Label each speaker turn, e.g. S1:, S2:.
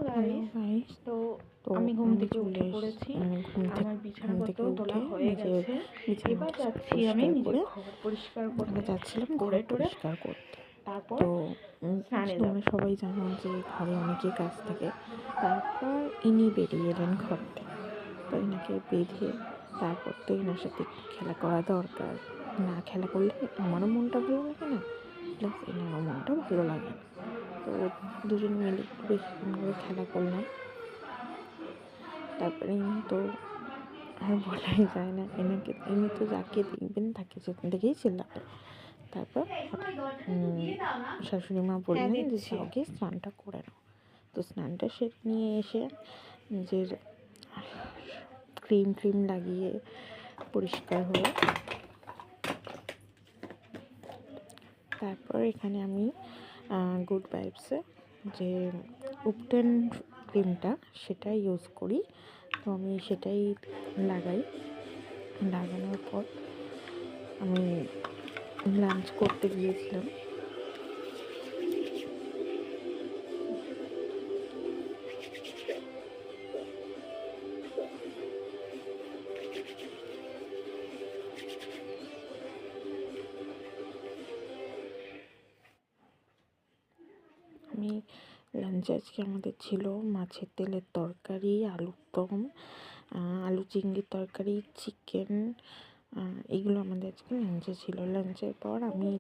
S1: Hello guys,
S2: তো
S1: তো
S2: আমি ঘুম
S1: আমি
S2: থেকে
S1: চলে
S2: উঠে পড়েছি।
S1: ঘুম
S2: আমার
S1: থেকে
S2: বিছানাপত্র
S1: উঠে
S2: তোলা হয়ে
S1: নিজের
S2: গেছে। এবার
S1: বিছানাটা
S2: যাচ্ছি আমি
S1: পরিষ্কার
S2: নিজের
S1: করে
S2: ঘর পরিষ্কার
S1: আমরা
S2: করতে।
S1: যাচ্ছিলাম ঘর
S2: করে টরে
S1: পরিষ্কার করতে।
S2: তারপর
S1: তো
S2: স্নানে যাব।
S1: তোমরা সবাই জানো যে ঘরে অনেকেই কাজ থাকে। তারপর ইনি বেরিয়ে এলেন ঘর থেকে। তো এনাকে বেঁধে তারপর তো এনার সাথে একটু খেলা করা দরকার। না খেলা করলে আমারও মনটা ভালো লাগে না, প্লাস এনারও মনটা ভালো লাগে না। তো দুজন মিলে একটু বেশিক্ষণ করে খেলা করলাম। তারপরে ইনি তো আর বলাই যায় না, ইনি তো যাকে দেখবেন তাকে সেখান থেকেই চিল্লাবেন। তারপর শাশুড়ি মা বললেন যে
S2: দেখছি।
S1: যাও গিয়ে স্নানটা করে নাও। তো স্নানটা সেরে নিয়ে এসে নিজের ক্রিম লাগিয়ে পরিষ্কার হয়ে তারপর এখানে আমি গুড ভাইবসে যে উপটেন ক্রিমটা সেটা ইউজ করি। তো আমি সেটাই লাগানোর পর আমি লাঞ্চ করতে গিয়েছিলাম। আমি লাঞ্চে আজকে আমাদের ছিল মাছের তেলের তরকারি, আলুর দম, আলু চিংড়ির তরকারি, চিকেন, এগুলো আমাদের আজকে লাঞ্চে ছিল। লাঞ্চের পর আমি